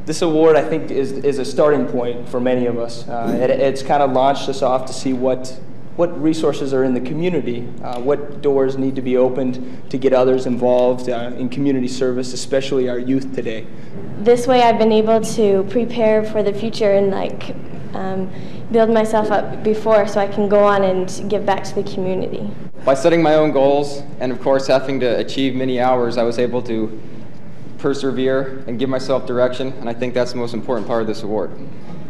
This award, I think, is a starting point for many of us. It's kind of launched us off to see what resources are in the community, what doors need to be opened to get others involved in community service, especially our youth today. This way I've been able to prepare for the future and build myself up before so I can go on and give back to the community. By setting my own goals and of course having to achieve many hours, I was able to persevere and give myself direction, and I think that's the most important part of this award.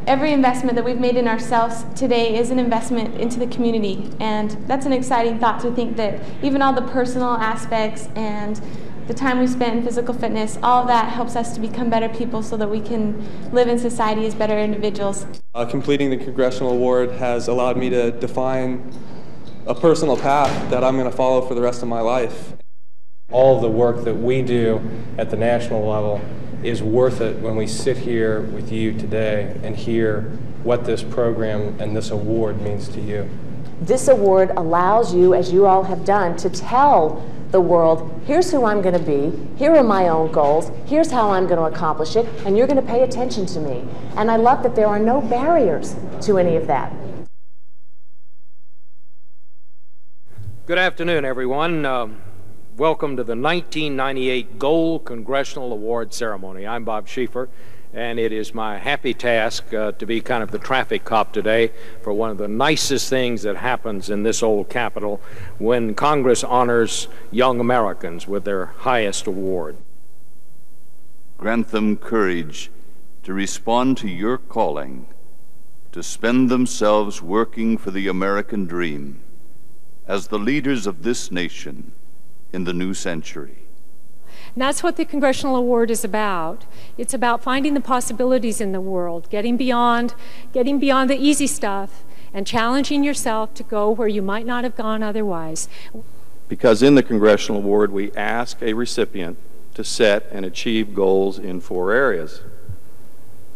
Every investment that we've made in ourselves today is an investment into the community, and that's an exciting thought to think that even all the personal aspects and the time we spent in physical fitness, all of that helps us to become better people so that we can live in society as better individuals. Completing the Congressional Award has allowed me to define a personal path that I'm going to follow for the rest of my life. All of the work that we do at the national level is worth it when we sit here with you today and hear what this program and this award means to you. This award allows you, as you all have done, to tell the world, here's who I'm going to be, here are my own goals, here's how I'm going to accomplish it, and you're going to pay attention to me. And I love that there are no barriers to any of that. Good afternoon, everyone. Welcome to the 1998 Gold Congressional Award Ceremony. I'm Bob Schieffer, and it is my happy task to be kind of the traffic cop today for one of the nicest things that happens in this old Capitol when Congress honors young Americans with their highest award. Grant them courage to respond to your calling, to spend themselves working for the American dream as the leaders of this nation in the new century. And that's what the Congressional Award is about. It's about finding the possibilities in the world, getting beyond the easy stuff and challenging yourself to go where you might not have gone otherwise. Because in the Congressional Award, we ask a recipient to set and achieve goals in 4 areas: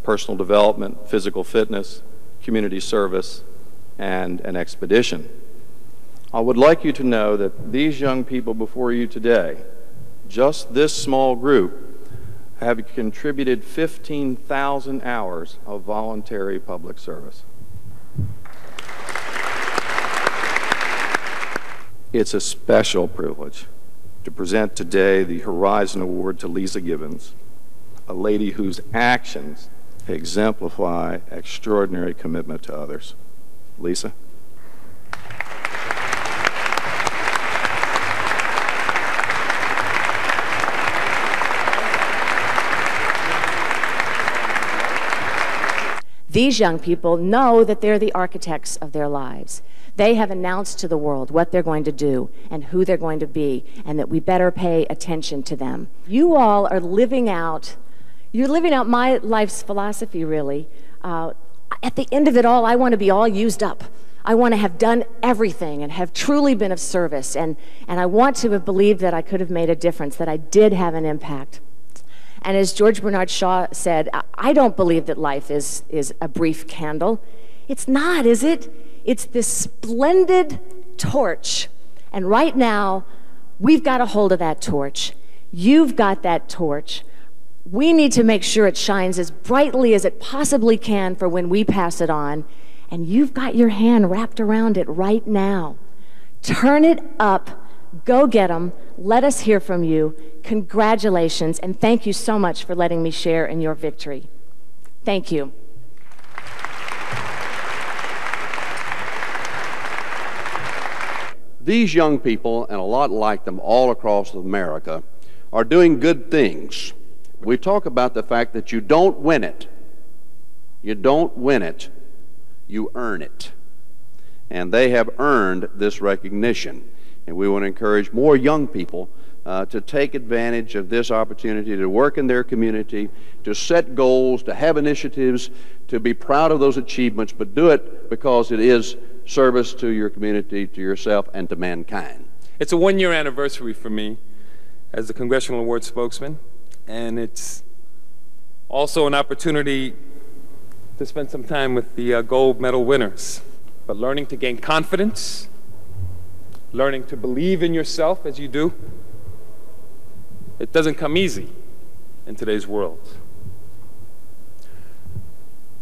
personal development, physical fitness, community service, and an expedition. I would like you to know that these young people before you today, just this small group, have contributed 15,000 hours of voluntary public service. It's a special privilege to present today the Horizon Award to Lisa Gibbons, a lady whose actions exemplify extraordinary commitment to others. Lisa? These young people know that they're the architects of their lives. They have announced to the world what they're going to do and who they're going to be, and that we better pay attention to them. You all are living out my life's philosophy, really. At the end of it all, I want to be all used up. I want to have done everything and have truly been of service, and I want to have believed that I could have made a difference, that I did have an impact. And as George Bernard Shaw said, I don't believe that life is a brief candle. It's not, is it? It's this splendid torch. And right now, we've got a hold of that torch. You've got that torch. We need to make sure it shines as brightly as it possibly can for when we pass it on. And you've got your hand wrapped around it right now. Turn it up. Go get them. Let us hear from you. Congratulations, and thank you so much for letting me share in your victory. Thank you. These young people, and a lot like them all across America, are doing good things. We talk about the fact that you don't win it. You don't win it. You earn it. And they have earned this recognition. And we want to encourage more young people to take advantage of this opportunity to work in their community, to set goals, to have initiatives, to be proud of those achievements, but do it because it is service to your community, to yourself, and to mankind. It's a 1-year anniversary for me as the Congressional Award spokesman, and it's also an opportunity to spend some time with the gold medal winners, but learning to gain confidence, learning to believe in yourself as you do. It doesn't come easy in today's world.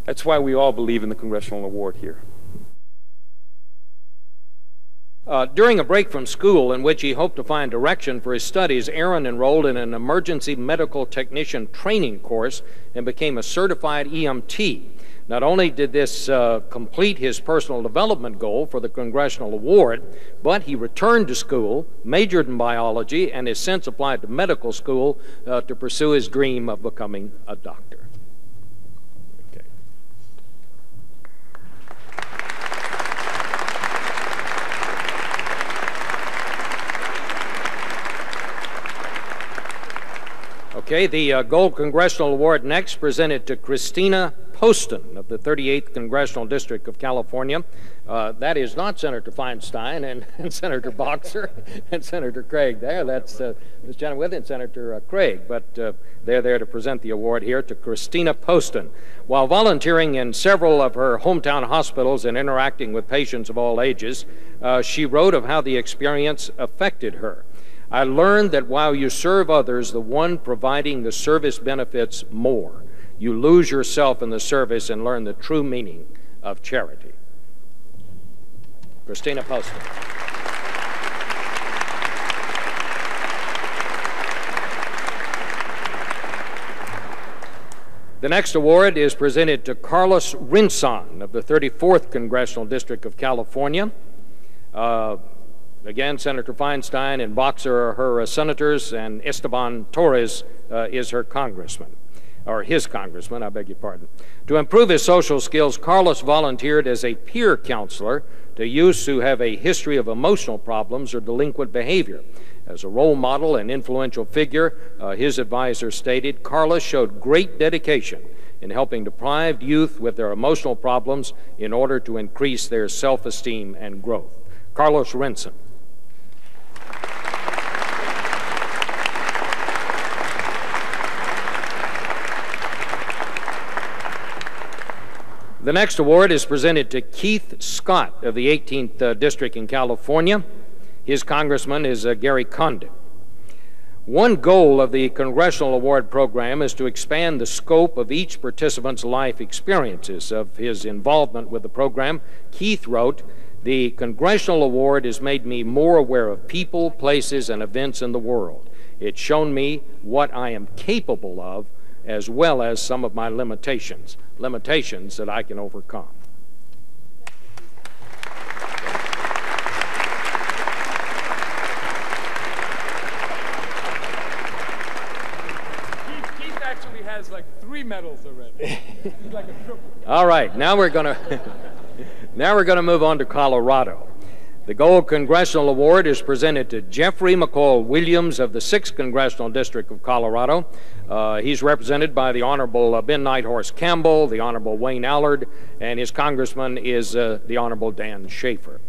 That's why we all believe in the Congressional Award here. During a break from school in which he hoped to find direction for his studies, Aaron enrolled in an emergency medical technician training course and became a certified EMT. Not only did this complete his personal development goal for the Congressional Award, but he returned to school, majored in biology, and has since applied to medical school to pursue his dream of becoming a doctor. Okay. Okay, the Gold Congressional Award next presented to Christina Poston of the 38th Congressional District of California. That is not Senator Feinstein and Senator Boxer and Senator Craig there. That's Ms. Chenoweth and Senator Craig, but they're there to present the award here to Christina Poston. While volunteering in several of her hometown hospitals and interacting with patients of all ages, she wrote of how the experience affected her. I learned that while you serve others, the one providing the service benefits more. You lose yourself in the service and learn the true meaning of charity. Christina Poston. The next award is presented to Carlos Rinson of the 34th Congressional District of California. Again, Senator Feinstein and Boxer are her senators, and Esteban Torres is her congressman. Or his congressman, I beg your pardon. To improve his social skills, Carlos volunteered as a peer counselor to youths who have a history of emotional problems or delinquent behavior. As a role model and influential figure, his advisor stated, Carlos showed great dedication in helping deprived youth with their emotional problems in order to increase their self-esteem and growth. Carlos Rinson. The next award is presented to Keith Scott of the 18th District in California. His congressman is Gary Condit. One goal of the Congressional Award program is to expand the scope of each participant's life experiences. Of his involvement with the program, Keith wrote, "The Congressional Award has made me more aware of people, places, and events in the world. It's shown me what I am capable of, as well as some of my limitations that I can overcome." Keith actually has like 3 medals already. He's like a triple. All right, now we're going to move on to Colorado. The Gold Congressional Award is presented to Jeffrey McCall Williams of the 6th Congressional District of Colorado. He's represented by the Honorable Ben Nighthorse Campbell, the Honorable Wayne Allard, and his congressman is the Honorable Dan Schaefer.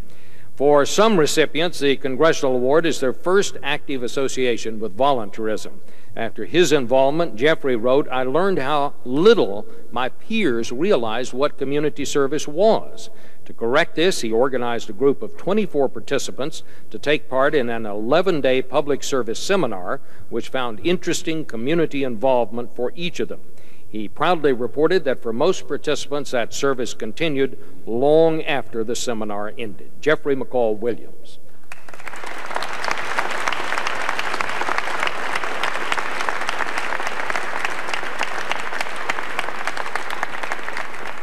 For some recipients, the Congressional Award is their first active association with volunteerism. After his involvement, Jeffrey wrote, "I learned how little my peers realized what community service was. To correct this, he organized a group of 24 participants to take part in an 11-day public service seminar, which found interesting community involvement for each of them. He proudly reported that for most participants, that service continued long after the seminar ended." Jeffrey McCall Williams.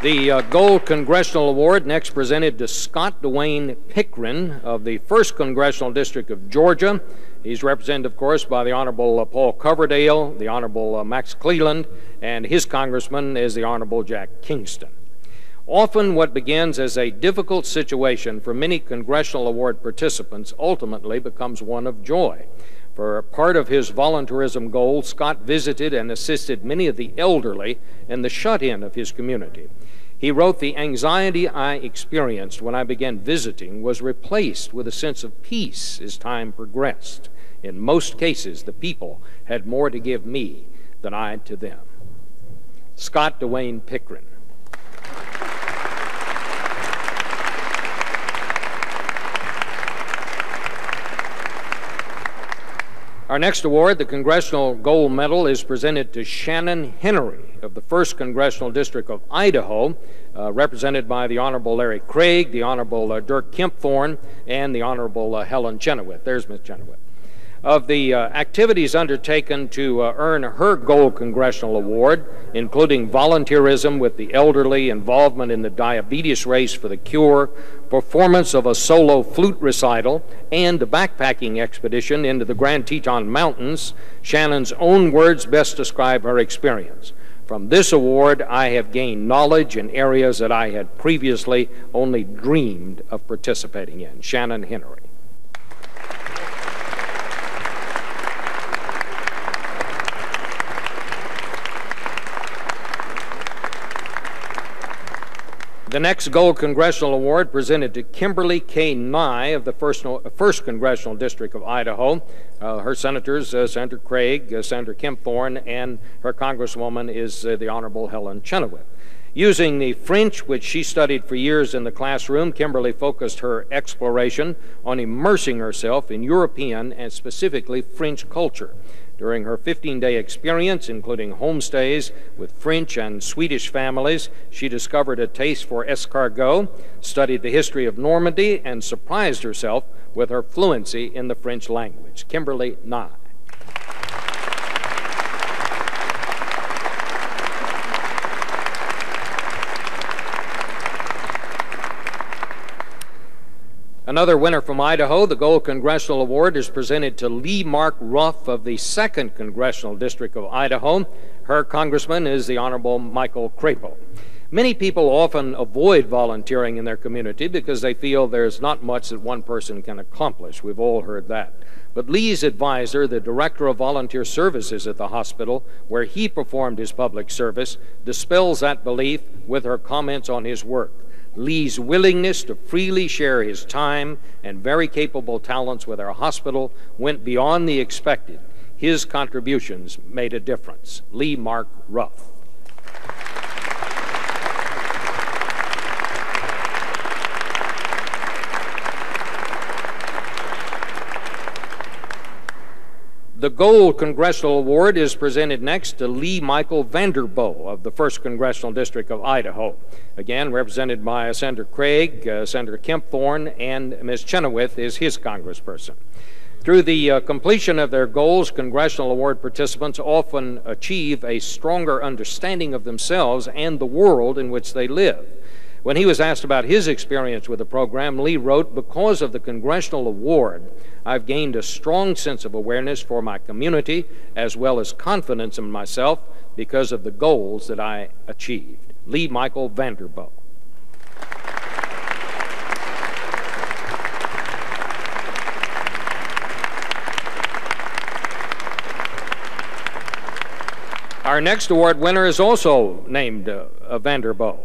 The Gold Congressional Award next presented to Scott Dwayne Pickren of the 1st Congressional District of Georgia. He's represented, of course, by the Honorable Paul Coverdale, the Honorable Max Cleland, and his congressman is the Honorable Jack Kingston. Often what begins as a difficult situation for many Congressional Award participants ultimately becomes one of joy. For part of his volunteerism goal, Scott visited and assisted many of the elderly and the shut-in of his community. He wrote, "The anxiety I experienced when I began visiting was replaced with a sense of peace as time progressed. In most cases, the people had more to give me than I to them." Scott Dwayne Pickren. Our next award, the Congressional Gold Medal, is presented to Shannon Henry of the 1st Congressional District of Idaho, represented by the Honorable Larry Craig, the Honorable Dirk Kempthorne, and the Honorable Helen Chenoweth. There's Ms. Chenoweth. Of the activities undertaken to earn her Gold Congressional Award, including volunteerism with the elderly, involvement in the diabetes race for the cure, performance of a solo flute recital, and a backpacking expedition into the Grand Teton Mountains, Shannon's own words best describe her experience. From this award, I have gained knowledge in areas that I had previously only dreamed of participating in. Shannon Henry. The next Gold Congressional Award presented to Kimberly K. Nye of the 1st Congressional District of Idaho. Her senators, Senator Craig, Senator Kempthorne, and her Congresswoman is the Honorable Helen Chenoweth. Using the French, which she studied for years in the classroom, Kimberly focused her exploration on immersing herself in European and specifically French culture. During her 15-day experience, including homestays with French and Swedish families, she discovered a taste for escargot, studied the history of Normandy, and surprised herself with her fluency in the French language. Kimberly Nye. Another winner from Idaho, the Gold Congressional Award, is presented to Lee Mark Ruff of the 2nd Congressional District of Idaho. Her congressman is the Honorable Michael Crapo. Many people often avoid volunteering in their community because they feel there's not much that one person can accomplish. We've all heard that. But Lee's advisor, the Director of Volunteer Services at the hospital, where he performed his public service, dispels that belief with her comments on his work. Lee's willingness to freely share his time and very capable talents with our hospital went beyond the expected. His contributions made a difference. Lee Mark Ruff. The Gold Congressional Award is presented next to Lee Michael Vanderboe of the 1st Congressional District of Idaho. Again, represented by Senator Craig, Senator Kempthorne, and Ms. Chenoweth is his congressperson. Through the completion of their goals, Congressional Award participants often achieve a stronger understanding of themselves and the world in which they live. When he was asked about his experience with the program, Lee wrote, "Because of the Congressional Award, I've gained a strong sense of awareness for my community as well as confidence in myself because of the goals that I achieved." Lee Michael Vanderboe. Our next award winner is also named Vanderboe.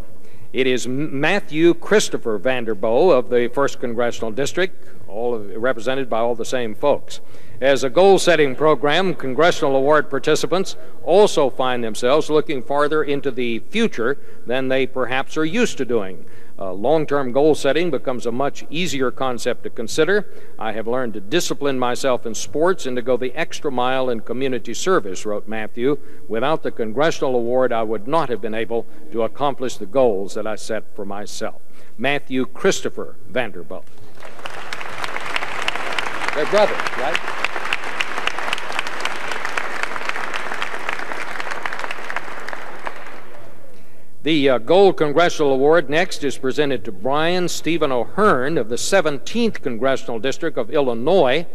It is Matthew Christopher Vanderboe of the 1st Congressional District, represented by all the same folks. As a goal-setting program, Congressional Award participants also find themselves looking farther into the future than they perhaps are used to doing. Long-term goal setting becomes a much easier concept to consider. I have learned to discipline myself in sports and to go the extra mile in community service, wrote Matthew. Without the Congressional Award, I would not have been able to accomplish the goals that I set for myself. Matthew Christopher Vanderboe. They're brothers, right? The Gold Congressional Award next is presented to Brian Stephen O'Hearn of the 17th Congressional District of Illinois.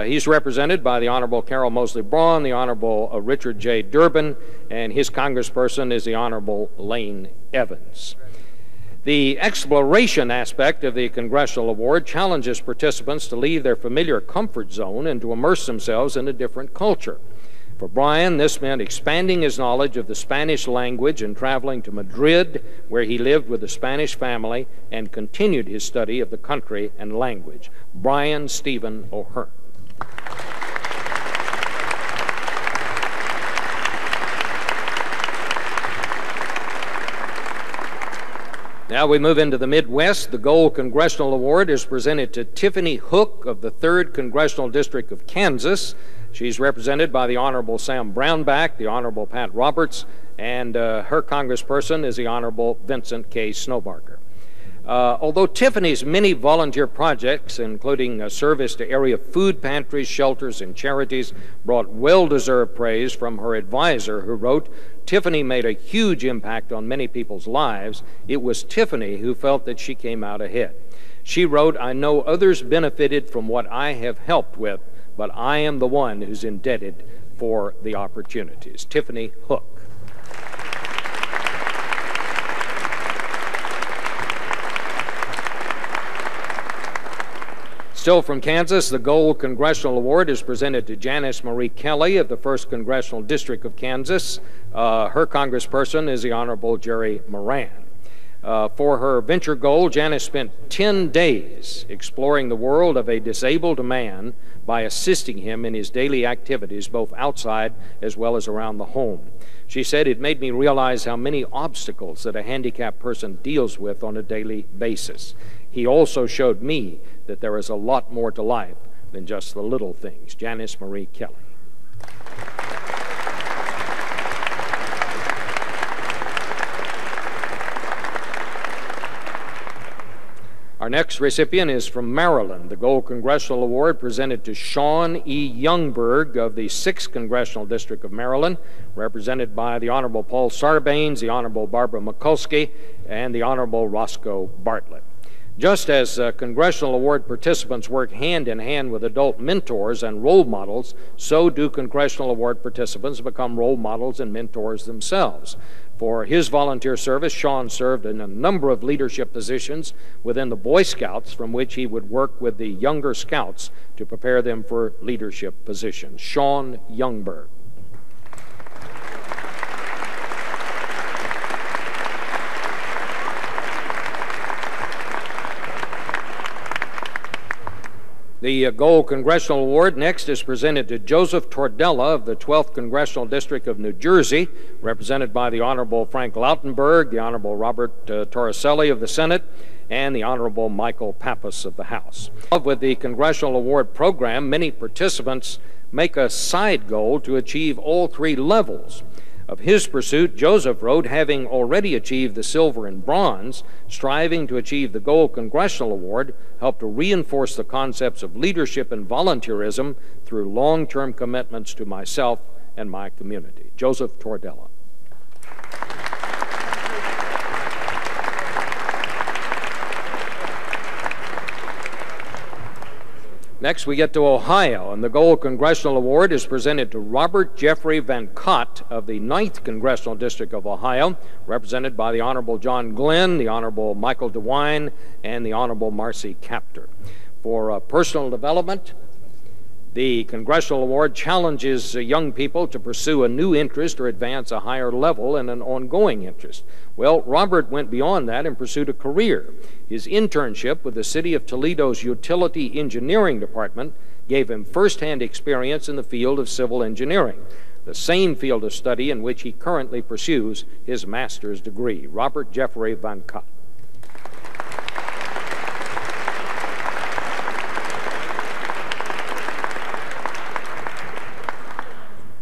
He's represented by the Honorable Carol Mosley Braun, the Honorable Richard J. Durbin, and his congressperson is the Honorable Lane Evans. The exploration aspect of the Congressional Award challenges participants to leave their familiar comfort zone and to immerse themselves in a different culture. For Brian, this meant expanding his knowledge of the Spanish language and traveling to Madrid, where he lived with a Spanish family and continued his study of the country and language. Brian Stephen O'Hearn. Now Now we move into the Midwest. The Gold Congressional Award is presented to Tiffany Hook of the 3rd Congressional District of Kansas. She's represented by the Honorable Sam Brownback, the Honorable Pat Roberts, and her congressperson is the Honorable Vincent K. Snowbarker. Although Tiffany's many volunteer projects, including service to area food pantries, shelters, and charities, brought well-deserved praise from her advisor, who wrote, "Tiffany made a huge impact on many people's lives. It was Tiffany who felt that she came out ahead." She wrote, "I know others benefited from what I have helped with, but I am the one who's indebted for the opportunities." Tiffany Hook. Still from Kansas, the Gold Congressional Award is presented to Janice Marie Kelly of the 1st Congressional District of Kansas. Her congressperson is the Honorable Jerry Moran. For her venture goal, Janice spent 10 days exploring the world of a disabled man by assisting him in his daily activities, both outside as well as around the home. She said, "It made me realize how many obstacles that a handicapped person deals with on a daily basis. He also showed me that there is a lot more to life than just the little things." Janice Marie Kelly. Our next recipient is from Maryland. The Gold Congressional Award presented to Sean E. Youngberg of the 6th Congressional District of Maryland, represented by the Honorable Paul Sarbanes, the Honorable Barbara Mikulski, and the Honorable Roscoe Bartlett. Just as Congressional Award participants work hand in hand with adult mentors and role models, so do Congressional Award participants become role models and mentors themselves. For his volunteer service, Sean served in a number of leadership positions within the Boy Scouts, from which he would work with the younger scouts to prepare them for leadership positions. Sean Youngberg. The Gold Congressional Award next is presented to Joseph Tordella of the 12th Congressional District of New Jersey, represented by the Honorable Frank Lautenberg, the Honorable Robert Torricelli of the Senate, and the Honorable Michael Pappas of the House. With the Congressional Award program, many participants make a side goal to achieve all 3 levels. Of his pursuit, Joseph wrote, "Having already achieved the silver and bronze, striving to achieve the Gold Congressional Award helped to reinforce the concepts of leadership and volunteerism through long-term commitments to myself and my community." Joseph Tordella. Next, we get to Ohio, and the Gold Congressional Award is presented to Robert Jeffrey Van Cott of the 9th Congressional District of Ohio, represented by the Honorable John Glenn, the Honorable Michael DeWine, and the Honorable Marcy Kaptur. For personal development, the Congressional Award challenges young people to pursue a new interest or advance a higher level in an ongoing interest. Well, Robert went beyond that and pursued a career. His internship with the City of Toledo's Utility Engineering Department gave him firsthand experience in the field of civil engineering, the same field of study in which he currently pursues his master's degree. Robert Jeffrey Van Cott.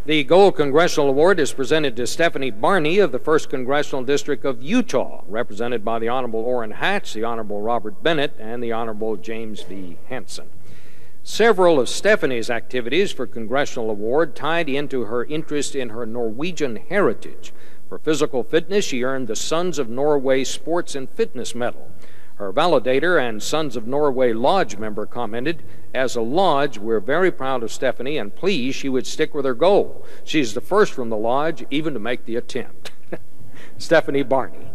The Gold Congressional Award is presented to Stephanie Barney of the 1st Congressional District of Utah, represented by the Honorable Orrin Hatch, the Honorable Robert Bennett, and the Honorable James V. Hansen. Several of Stephanie's activities for Congressional Award tied into her interest in her Norwegian heritage. For physical fitness, she earned the Sons of Norway Sports and Fitness Medal. Her validator and Sons of Norway Lodge member commented, "As a lodge, we're very proud of Stephanie and pleased she would stick with her goal. She's the first from the lodge even to make the attempt." Stephanie Barney.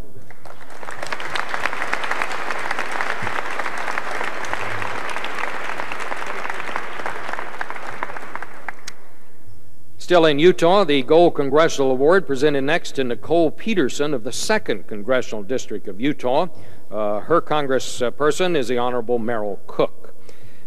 Still in Utah, the Gold Congressional Award presented next to Nicole Peterson of the 2nd Congressional District of Utah. Her congressperson is the Honorable Merrill Cook.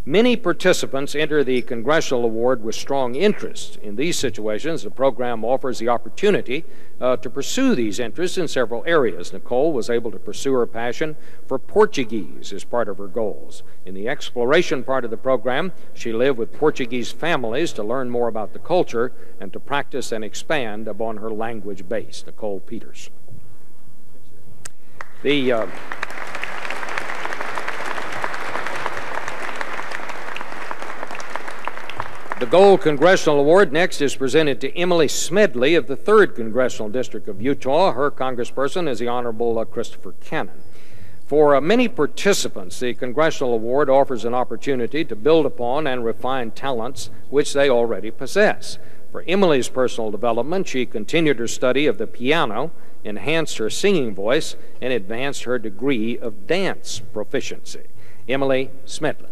Many participants enter the Congressional Award with strong interest. In these situations, the program offers the opportunity to pursue these interests in several areas. Nicole was able to pursue her passion for Portuguese as part of her goals. In the exploration part of the program, she lived with Portuguese families to learn more about the culture and to practice and expand upon her language base. Nicole Peters. The Gold Congressional Award next is presented to Emily Smedley of the 3rd Congressional District of Utah. Her congressperson is the Honorable Christopher Cannon. For many participants, the Congressional Award offers an opportunity to build upon and refine talents which they already possess. For Emily's personal development, she continued her study of the piano, enhanced her singing voice, and advanced her degree of dance proficiency. Emily Smedley.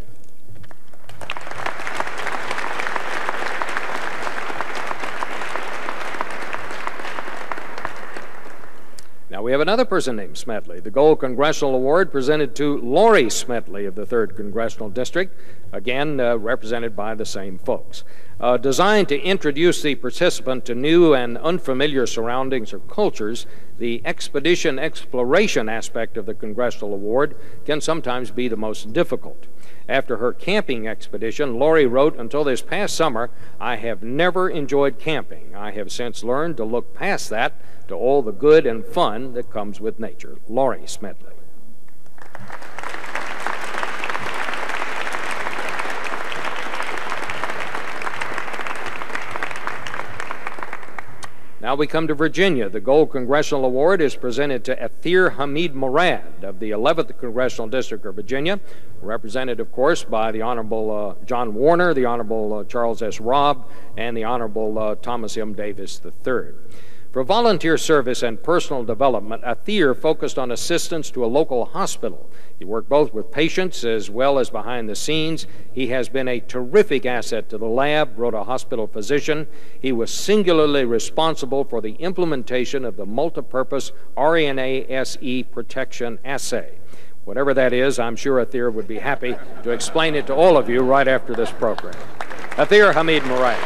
Now we have another person named Smedley. The Gold Congressional Award presented to Lori Smedley of the 3rd Congressional District, again represented by the same folks. Designed to introduce the participant to new and unfamiliar surroundings or cultures, the expedition exploration aspect of the Congressional Award can sometimes be the most difficult. After her camping expedition, Lori wrote, "Until this past summer, I have never enjoyed camping. I have since learned to look past that to all the good and fun that comes with nature." Lori Smedley. Now we come to Virginia. The Gold Congressional Award is presented to Athir Hamid Murad of the 11th Congressional District of Virginia, represented, of course, by the Honorable John Warner, the Honorable Charles S. Robb, and the Honorable Thomas M. Davis III. For volunteer service and personal development, Athir focused on assistance to a local hospital. He worked both with patients as well as behind the scenes. He has been a terrific asset to the lab, wrote a hospital physician. He was singularly responsible for the implementation of the multipurpose RNA-SE protection assay. Whatever that is, I'm sure Athir would be happy to explain it to all of you right after this program. Athir Hamid Murad.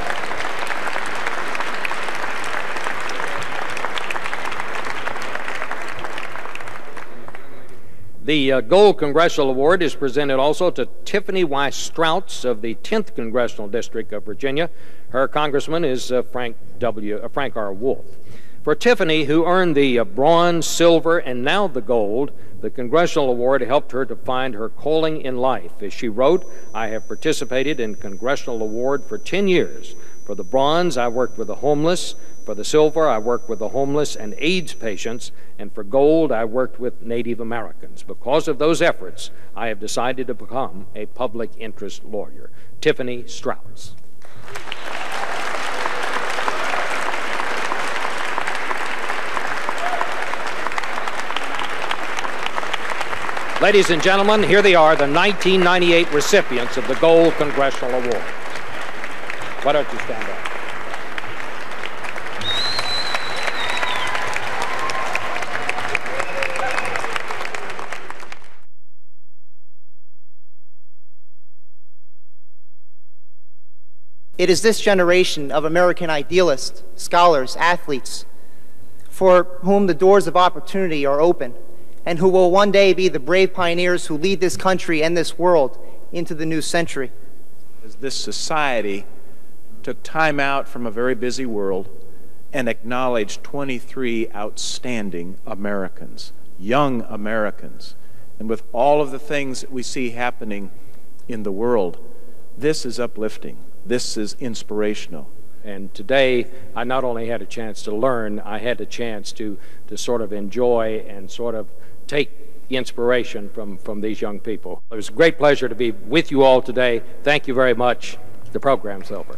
The Gold Congressional Award is presented also to Tiffany Y. Strouts of the 10th Congressional District of Virginia. Her congressman is Frank R. Wolf. For Tiffany, who earned the bronze, silver, and now the gold, the Congressional Award helped her to find her calling in life. As she wrote, "I have participated in Congressional Award for 10 years. For the bronze, I worked with the homeless. For the silver, I worked with the homeless and AIDS patients. And for gold, I worked with Native Americans. Because of those efforts, I have decided to become a public interest lawyer." Tiffany Strouts. Ladies and gentlemen, here they are, the 1998 recipients of the Gold Congressional Award. Why don't you stand up? It is this generation of American idealists, scholars, athletes, for whom the doors of opportunity are open, and who will one day be the brave pioneers who lead this country and this world into the new century. As this society took time out from a very busy world and acknowledged 23 outstanding Americans, young Americans, and with all of the things that we see happening in the world, this is uplifting. This is inspirational. And today, I not only had a chance to learn, I had a chance to sort of enjoy and sort of take inspiration from these young people. It was a great pleasure to be with you all today. Thank you very much. The program's over.